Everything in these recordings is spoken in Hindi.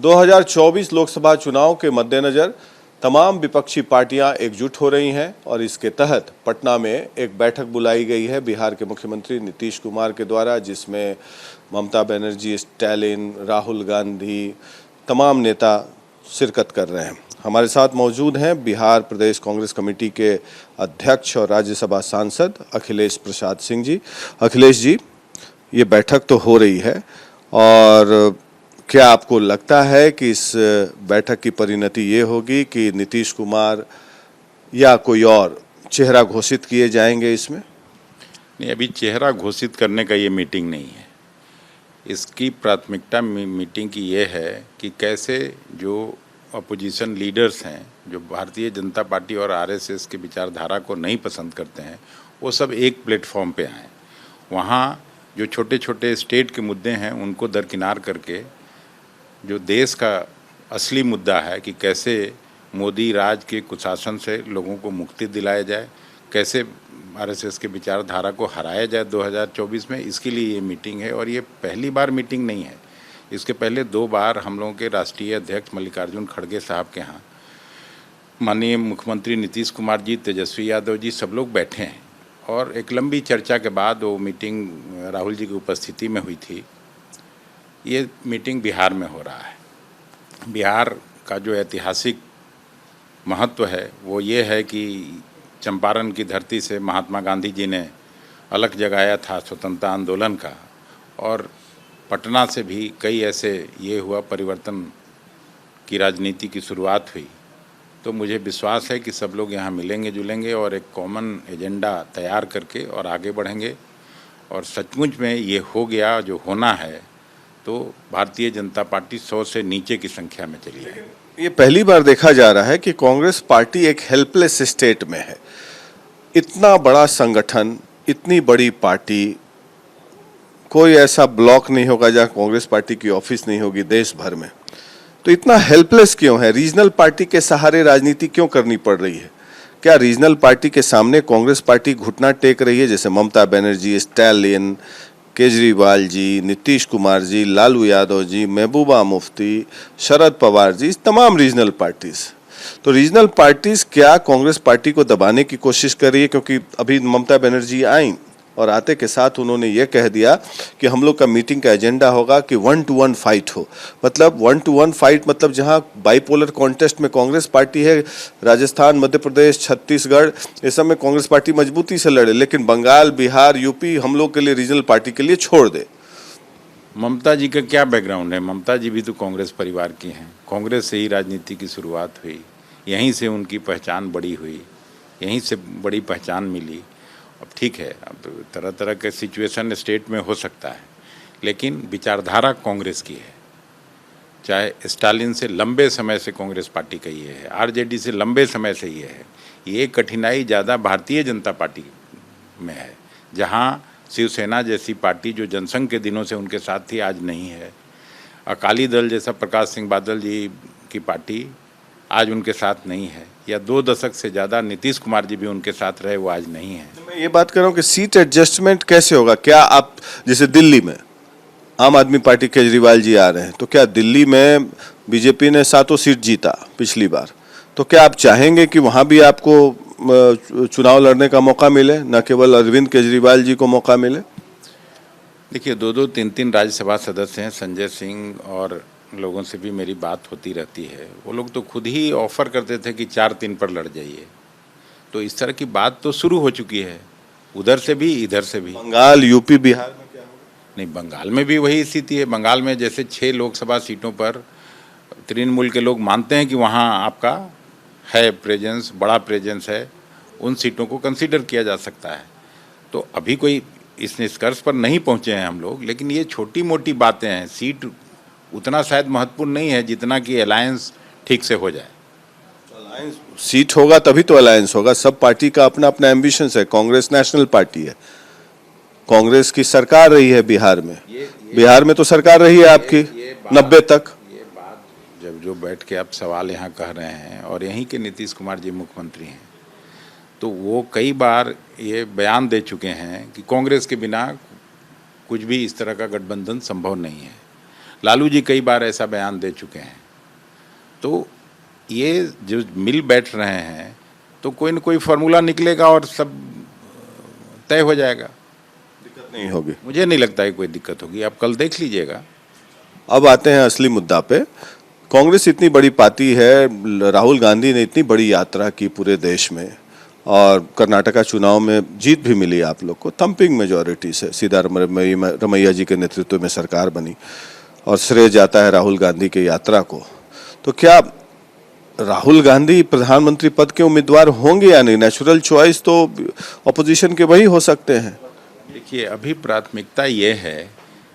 2024 लोकसभा चुनाव के मद्देनजर तमाम विपक्षी पार्टियां एकजुट हो रही हैं और इसके तहत पटना में एक बैठक बुलाई गई है बिहार के मुख्यमंत्री नीतीश कुमार के द्वारा, जिसमें ममता बनर्जी, स्टालिन, राहुल गांधी, तमाम नेता शिरकत कर रहे हैं। हमारे साथ मौजूद हैं बिहार प्रदेश कांग्रेस कमेटी के अध्यक्ष और राज्यसभा सांसद अखिलेश प्रसाद सिंह जी। अखिलेश जी, ये बैठक तो हो रही है और क्या आपको लगता है कि इस बैठक की परिणति ये होगी कि नीतीश कुमार या कोई और चेहरा घोषित किए जाएंगे इसमें? नहीं, अभी चेहरा घोषित करने का ये मीटिंग नहीं है। इसकी प्राथमिकता मीटिंग की ये है कि कैसे जो अपोजिशन लीडर्स हैं, जो भारतीय जनता पार्टी और आरएसएस के विचारधारा को नहीं पसंद करते हैं, वो सब एक प्लेटफॉर्म पे आएँ। वहाँ जो छोटे छोटे स्टेट के मुद्दे हैं उनको दरकिनार करके जो देश का असली मुद्दा है कि कैसे मोदी राज के कुशासन से लोगों को मुक्ति दिलाया जाए, कैसे आरएसएस के विचारधारा को हराया जाए 2024 में, इसके लिए ये मीटिंग है। और ये पहली बार मीटिंग नहीं है। इसके पहले 2 बार हम लोगों के राष्ट्रीय अध्यक्ष मल्लिकार्जुन खड़गे साहब के यहाँ माननीय मुख्यमंत्री नीतीश कुमार जी, तेजस्वी यादव जी, सब लोग बैठे हैं और एक लंबी चर्चा के बाद वो मीटिंग राहुल जी की उपस्थिति में हुई थी। ये मीटिंग बिहार में हो रहा है। बिहार का जो ऐतिहासिक महत्व है वो ये है कि चंपारण की धरती से महात्मा गांधी जी ने अलख जगाया था स्वतंत्रता आंदोलन का, और पटना से भी कई ऐसे ये हुआ परिवर्तन की राजनीति की शुरुआत हुई। तो मुझे विश्वास है कि सब लोग यहाँ मिलेंगे जुलेंगे और एक कॉमन एजेंडा तैयार करके और आगे बढ़ेंगे। और सचमुच में ये हो गया जो होना है तो भारतीय जनता पार्टी 100 से नीचे की संख्या में चली है। ये पहली बार देखा जा रहा है कि कांग्रेस पार्टी एक हेल्पलेस स्टेट में है। इतना बड़ा संगठन, इतनी बड़ी पार्टी, कोई ऐसा ब्लॉक नहीं होगा जहां कांग्रेस पार्टी की ऑफिस नहीं होगी देश भर में। तो इतना हेल्पलेस क्यों है? रीजनल पार्टी के सहारे राजनीति क्यों करनी पड़ रही है? क्या रीजनल पार्टी के सामने कांग्रेस पार्टी घुटना टेक रही है? जैसे ममता बनर्जी, स्टालिन, केजरीवाल जी, नीतीश कुमार जी, लालू यादव जी, महबूबा मुफ्ती, शरद पवार जी, तमाम रीजनल पार्टीज। तो रीजनल पार्टीज क्या कांग्रेस पार्टी को दबाने की कोशिश कर रही है? क्योंकि अभी ममता बनर्जी आई और आते के साथ उन्होंने ये कह दिया कि हम लोग का मीटिंग का एजेंडा होगा कि 1-to-1 फाइट हो। मतलब 1-to-1 फाइट मतलब जहां बाइपोलर कॉन्टेस्ट में कांग्रेस पार्टी है, राजस्थान, मध्य प्रदेश, छत्तीसगढ़, इस सब में कांग्रेस पार्टी मजबूती से लड़े, लेकिन बंगाल, बिहार, यूपी हम लोग के लिए, रीजनल पार्टी के लिए छोड़ दे। ममता जी का क्या बैकग्राउंड है? ममता जी भी तो कांग्रेस परिवार की हैं। कांग्रेस से ही राजनीति की शुरुआत हुई, यहीं से उनकी पहचान बड़ी हुई, यहीं से बड़ी पहचान मिली। अब ठीक है, अब तरह तरह के सिचुएशन स्टेट में हो सकता है, लेकिन विचारधारा कांग्रेस की है। चाहे स्टालिन से लंबे समय से कांग्रेस पार्टी का ये है, आरजेडी से लंबे समय से ये है। ये कठिनाई ज़्यादा भारतीय जनता पार्टी में है, जहाँ शिवसेना जैसी पार्टी जो जनसंघ के दिनों से उनके साथ थी, आज नहीं है। अकाली दल जैसा प्रकाश सिंह बादल जी की पार्टी आज उनके साथ नहीं है, या 2 दशक से ज़्यादा नीतीश कुमार जी भी उनके साथ रहे, वो आज नहीं है। मैं ये बात कर रहा हूँ कि सीट एडजस्टमेंट कैसे होगा? क्या आप, जैसे दिल्ली में आम आदमी पार्टी केजरीवाल जी आ रहे हैं, तो क्या दिल्ली में बीजेपी ने 7 सीट जीता पिछली बार, तो क्या आप चाहेंगे कि वहां भी आपको चुनाव लड़ने का मौका मिले, न केवल अरविंद केजरीवाल जी को मौका मिले? देखिए, 2-2, 3-3 राज्यसभा सदस्य हैं। संजय सिंह और लोगों से भी मेरी बात होती रहती है। वो लोग तो खुद ही ऑफर करते थे कि 4-3 पर लड़ जाइए। तो इस तरह की बात तो शुरू हो चुकी है, उधर से भी इधर से भी। बंगाल, यूपी, बिहार में क्या होगा? नहीं, बंगाल में भी वही स्थिति है। बंगाल में जैसे 6 लोकसभा सीटों पर तृणमूल के लोग मानते हैं कि वहाँ आपका है प्रेजेंस, बड़ा प्रेजेंस है, उन सीटों को कंसीडर किया जा सकता है। तो अभी कोई इस निष्कर्ष पर नहीं पहुँचे हैं हम लोग, लेकिन ये छोटी मोटी बातें हैं। सीट उतना शायद महत्वपूर्ण नहीं है जितना कि अलायंस ठीक से हो जाए। अलायंस सीट होगा तभी तो अलायंस होगा। सब पार्टी का अपना अपना एम्बिशंस है। कांग्रेस नेशनल पार्टी है, कांग्रेस की सरकार रही है बिहार में। बिहार में तो सरकार रही है आपकी 90 तक। ये बात जब जो बैठ के आप सवाल यहाँ कह रहे हैं, और यहीं के नीतीश कुमार जी मुख्यमंत्री हैं, तो वो कई बार ये बयान दे चुके हैं कि कांग्रेस के बिना कुछ भी इस तरह का गठबंधन संभव नहीं है। लालू जी कई बार ऐसा बयान दे चुके हैं। तो ये जो मिल बैठ रहे हैं तो कोई न कोई फार्मूला निकलेगा और सब तय हो जाएगा। दिक्कत नहीं होगी। मुझे नहीं लगता है कोई दिक्कत होगी, आप कल देख लीजिएगा। अब आते हैं असली मुद्दा पे। कांग्रेस इतनी बड़ी पार्टी है, राहुल गांधी ने इतनी बड़ी यात्रा की पूरे देश में और कर्नाटका चुनाव में जीत भी मिली आप लोग को थंपिंग मेजॉरिटी से, सीधा रमैया जी के नेतृत्व में सरकार बनी और श्रेय जाता है राहुल गांधी की यात्रा को। तो क्या राहुल गांधी प्रधानमंत्री पद के उम्मीदवार होंगे या नहीं? नेचुरल चॉइस तो ऑपोजिशन के वही हो सकते हैं। देखिए, अभी प्राथमिकता ये है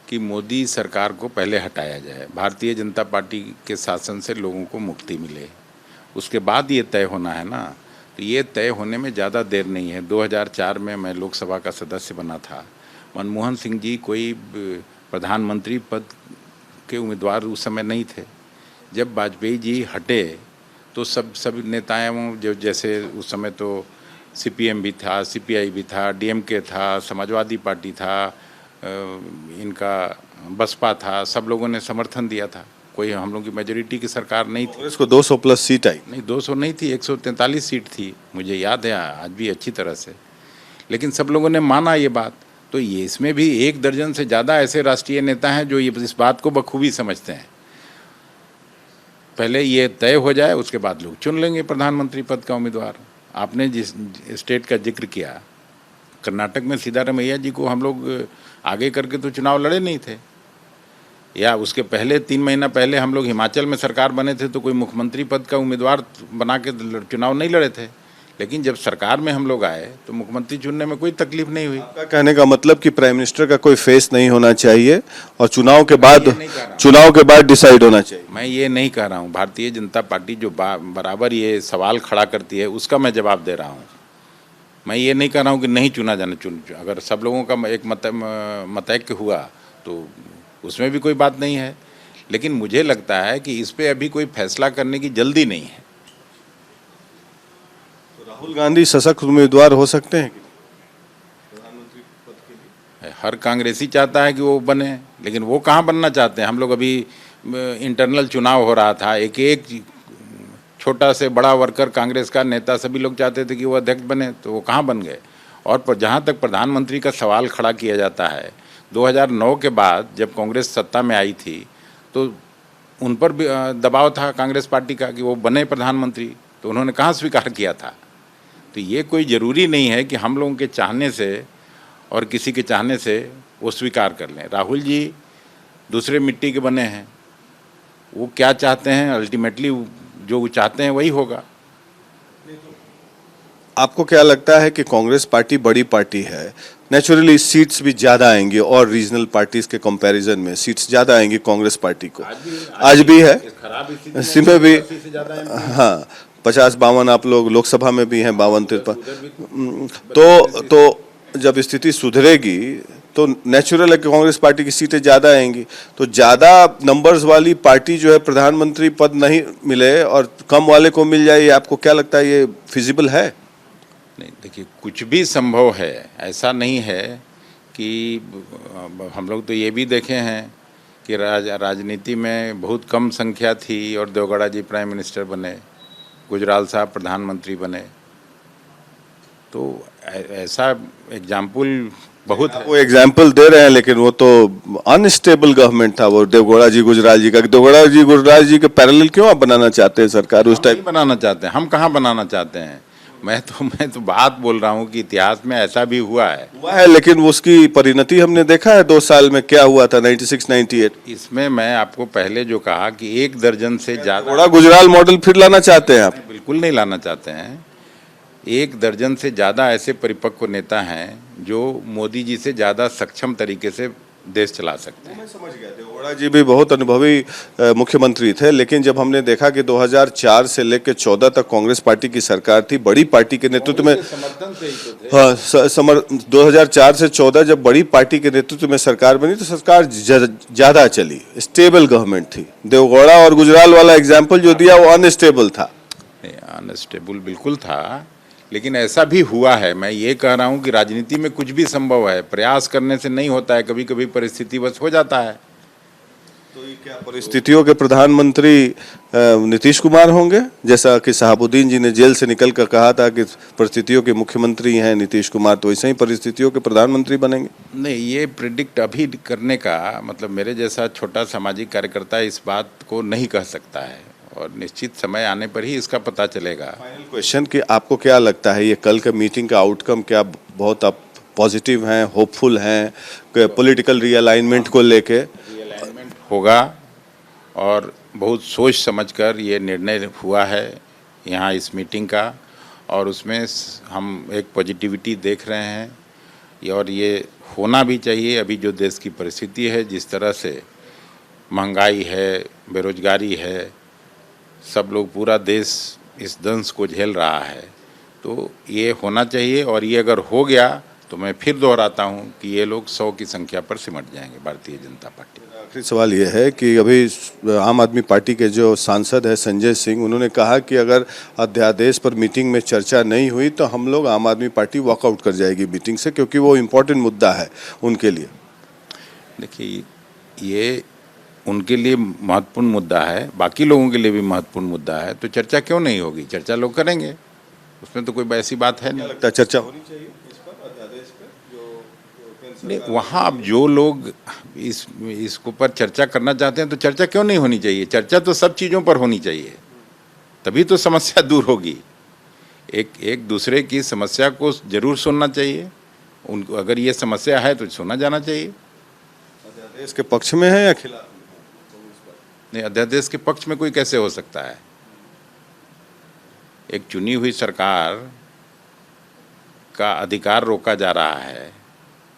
कि मोदी सरकार को पहले हटाया जाए, भारतीय जनता पार्टी के शासन से लोगों को मुक्ति मिले, उसके बाद ये तय होना है ना। तो ये तय होने में ज़्यादा देर नहीं है। 2004 में मैं लोकसभा का सदस्य बना था। मनमोहन सिंह जी कोई प्रधानमंत्री पद के उम्मीदवार उस समय नहीं थे। जब वाजपेयी जी हटे तो सब नेताओं, जो जैसे उस समय तो सीपीएम भी था, सीपीआई भी था, डीएमके था, समाजवादी पार्टी था, इनका बसपा था, सब लोगों ने समर्थन दिया था। कोई हम लोगों की मेजोरिटी की सरकार नहीं थी। कांग्रेस को 200 प्लस सीट आई। नहीं, 200 नहीं थी, 143 सीट थी, मुझे याद है आज भी अच्छी तरह से। लेकिन सब लोगों ने माना ये बात। तो ये इसमें भी 1 दर्जन से ज़्यादा ऐसे राष्ट्रीय नेता हैं जो ये इस बात को बखूबी समझते हैं। पहले ये तय हो जाए, उसके बाद लोग चुन लेंगे प्रधानमंत्री पद का उम्मीदवार। आपने जिस स्टेट का जिक्र किया, कर्नाटक में सिद्धारमैया जी को हम लोग आगे करके तो चुनाव लड़े नहीं थे, या उसके पहले 3 महीना पहले हम लोग हिमाचल में सरकार बने थे तो कोई मुख्यमंत्री पद का उम्मीदवार बना के चुनाव नहीं लड़े थे। लेकिन जब सरकार में हम लोग आए तो मुख्यमंत्री चुनने में कोई तकलीफ नहीं हुई। आपका कहने का मतलब कि प्राइम मिनिस्टर का कोई फेस नहीं होना चाहिए और चुनाव के बाद डिसाइड होना चाहिए। मैं ये नहीं कह रहा हूँ। भारतीय जनता पार्टी जो बराबर ये सवाल खड़ा करती है उसका मैं जवाब दे रहा हूँ। मैं ये नहीं कह रहा हूँ कि नहीं चुना जाना। अगर सब लोगों का एक मतैक्य हुआ तो उसमें भी कोई बात नहीं है। लेकिन मुझे लगता है कि इस पे अभी कोई फैसला करने की जल्दी नहीं है। तो राहुल गांधी सशक्त उम्मीदवार हो सकते हैं प्रधानमंत्री पद के लिए? हर कांग्रेसी चाहता है कि वो बने, लेकिन वो कहाँ बनना चाहते हैं। हम लोग अभी इंटरनल चुनाव हो रहा था, एक छोटा से बड़ा वर्कर कांग्रेस का नेता सभी लोग चाहते थे कि वो अध्यक्ष बने, तो वो कहाँ बन गए। और जहाँ तक प्रधानमंत्री का सवाल खड़ा किया जाता है, 2009 के बाद जब कांग्रेस सत्ता में आई थी तो उन पर भी दबाव था कांग्रेस पार्टी का कि वो बने प्रधानमंत्री, तो उन्होंने कहाँ स्वीकार किया था। तो ये कोई ज़रूरी नहीं है कि हम लोगों के चाहने से और किसी के चाहने से वो स्वीकार कर लें। राहुल जी दूसरे मिट्टी के बने हैं, वो क्या चाहते हैं अल्टीमेटली जो वो चाहते हैं वही होगा। आपको क्या लगता है कि कांग्रेस पार्टी बड़ी पार्टी है, नेचुरली सीट्स भी ज़्यादा आएंगी और रीजनल पार्टीज के कंपैरिजन में सीट्स ज़्यादा आएंगी कांग्रेस पार्टी को? आज भी है, इसमें भी। हाँ, 50-52 आप लोग लोकसभा में भी हैं, 52-53। तो जब स्थिति सुधरेगी तो नेचुरल है कि कांग्रेस पार्टी की सीटें ज़्यादा आएंगी। तो ज़्यादा नंबर्स वाली पार्टी जो है प्रधानमंत्री पद नहीं मिले और कम वाले को मिल जाए, ये आपको क्या लगता है, ये फिजिबल है? नहीं, देखिए, कुछ भी संभव है, ऐसा नहीं है कि हम लोग तो ये भी देखे हैं कि राजनीति में बहुत कम संख्या थी और देवगौड़ा जी प्राइम मिनिस्टर बने, गुजराल साहब प्रधानमंत्री बने। तो ऐसा एग्जाम्पल बहुत है। वो एग्जाम्पल दे रहे हैं, लेकिन वो तो अनस्टेबल गवर्नमेंट था वो देवगौड़ा जी गुजराल जी का। देवगौड़ा जी गुजराल जी के पैरेलल क्यों आप बनाना चाहते हैं सरकार उस टाइप? बनाना चाहते हैं, हम कहाँ बनाना चाहते हैं। मैं तो बात बोल रहा हूँ कि इतिहास में ऐसा भी हुआ है, लेकिन उसकी परिणति हमने देखा है 2 साल में क्या हुआ था 96-98। इसमें मैं आपको पहले जो कहा कि 1 दर्जन से ज़्यादा बड़ा गुजराल मॉडल फिर लाना चाहते हैं आप? बिल्कुल नहीं लाना चाहते हैं। 1 दर्जन से ज़्यादा ऐसे परिपक्व नेता हैं जो मोदी जी से ज़्यादा सक्षम तरीके से देश चला सकते हैं। मैं समझ गया, देवगौड़ा जी भी बहुत अनुभवी मुख्यमंत्री थे, लेकिन जब हमने देखा कि 2004 से लेकर 14 तक कांग्रेस पार्टी की सरकार थी, बड़ी पार्टी के नेतृत्व में, समर्थन से ही तो थे। 2004 से 14 जब बड़ी पार्टी के नेतृत्व में सरकार बनी तो सरकार ज्यादा चली, स्टेबल गवर्नमेंट थी। देवगौड़ा और गुजराल वाला एग्जाम्पल जो दिया वो अनस्टेबल था। अनस्टेबल बिल्कुल था, लेकिन ऐसा भी हुआ है। मैं ये कह रहा हूँ कि राजनीति में कुछ भी संभव है, प्रयास करने से नहीं होता है, कभी कभी परिस्थिति बस हो जाता है। तो ये क्या परिस्थितियों के प्रधानमंत्री नीतीश कुमार होंगे, जैसा कि शहाबुद्दीन जी ने जेल से निकल कर कहा था कि परिस्थितियों के मुख्यमंत्री हैं नीतीश कुमार, तो वैसे ही परिस्थितियों के प्रधानमंत्री बनेंगे? नहीं, ये प्रिडिक्ट अभी करने का मतलब मेरे जैसा छोटा सामाजिक कार्यकर्ता इस बात को नहीं कह सकता है, और निश्चित समय आने पर ही इसका पता चलेगा। फाइनल क्वेश्चन कि आपको क्या लगता है ये कल के मीटिंग का आउटकम क्या बहुत आप पॉजिटिव हैं, होपफुल हैं पॉलिटिकल रीअलाइनमेंट को लेके? रीअलाइनमेंट होगा और बहुत सोच समझकर ये निर्णय हुआ है यहाँ इस मीटिंग का, और उसमें हम एक पॉजिटिविटी देख रहे हैं और ये होना भी चाहिए। अभी जो देश की परिस्थिति है, जिस तरह से महंगाई है, बेरोजगारी है, सब लोग, पूरा देश इस दंश को झेल रहा है, तो ये होना चाहिए। और ये अगर हो गया तो मैं फिर दोहराता हूँ कि ये लोग 100 की संख्या पर सिमट जाएंगे, भारतीय जनता पार्टी। आखिरी सवाल ये है कि अभी आम आदमी पार्टी के जो सांसद है संजय सिंह, उन्होंने कहा कि अगर अध्यादेश पर मीटिंग में चर्चा नहीं हुई तो हम लोग आम आदमी पार्टी वॉकआउट कर जाएगी मीटिंग से, क्योंकि वो इम्पोर्टेंट मुद्दा है उनके लिए। देखिए, ये उनके लिए महत्वपूर्ण मुद्दा है, बाकी लोगों के लिए भी महत्वपूर्ण मुद्दा है, तो चर्चा क्यों नहीं होगी? चर्चा लोग करेंगे, उसमें तो कोई ऐसी बात है नहीं। लगता है चर्चा होनी चाहिए इस पर, अध्यादेश पर जो नहीं, वहाँ अब जो लोग इसको पर चर्चा करना चाहते हैं, तो चर्चा क्यों नहीं होनी चाहिए? चर्चा तो सब चीज़ों पर होनी चाहिए, तभी तो समस्या दूर होगी। एक दूसरे की समस्या को जरूर सुनना चाहिए, उनको अगर ये समस्या है तो सुना जाना चाहिए। अध्यादेश के पक्ष में है या खिलाफ? नहीं, अध्यादेश के पक्ष में कोई कैसे हो सकता है? एक चुनी हुई सरकार का अधिकार रोका जा रहा है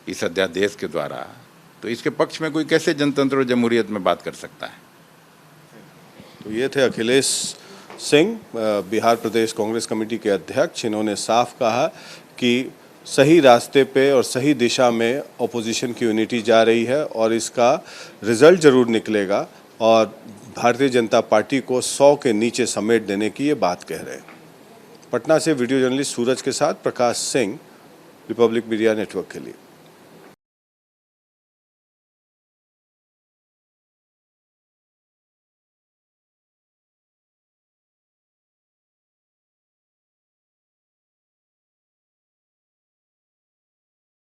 इस अध्यादेश के द्वारा, तो इसके पक्ष में कोई कैसे जनतंत्र और जमहूरियत में बात कर सकता है? तो ये थे अखिलेश सिंह, बिहार प्रदेश कांग्रेस कमेटी के अध्यक्ष। इन्होंने साफ कहा कि सही रास्ते पे और सही दिशा में ऑपोजिशन की यूनिटी जा रही है और इसका रिजल्ट जरूर निकलेगा, और भारतीय जनता पार्टी को 100 के नीचे समेट देने की ये बात कह रहे हैं। पटना से वीडियो जर्नलिस्ट सूरज के साथ Prakash Singh, Republic media network के लिए।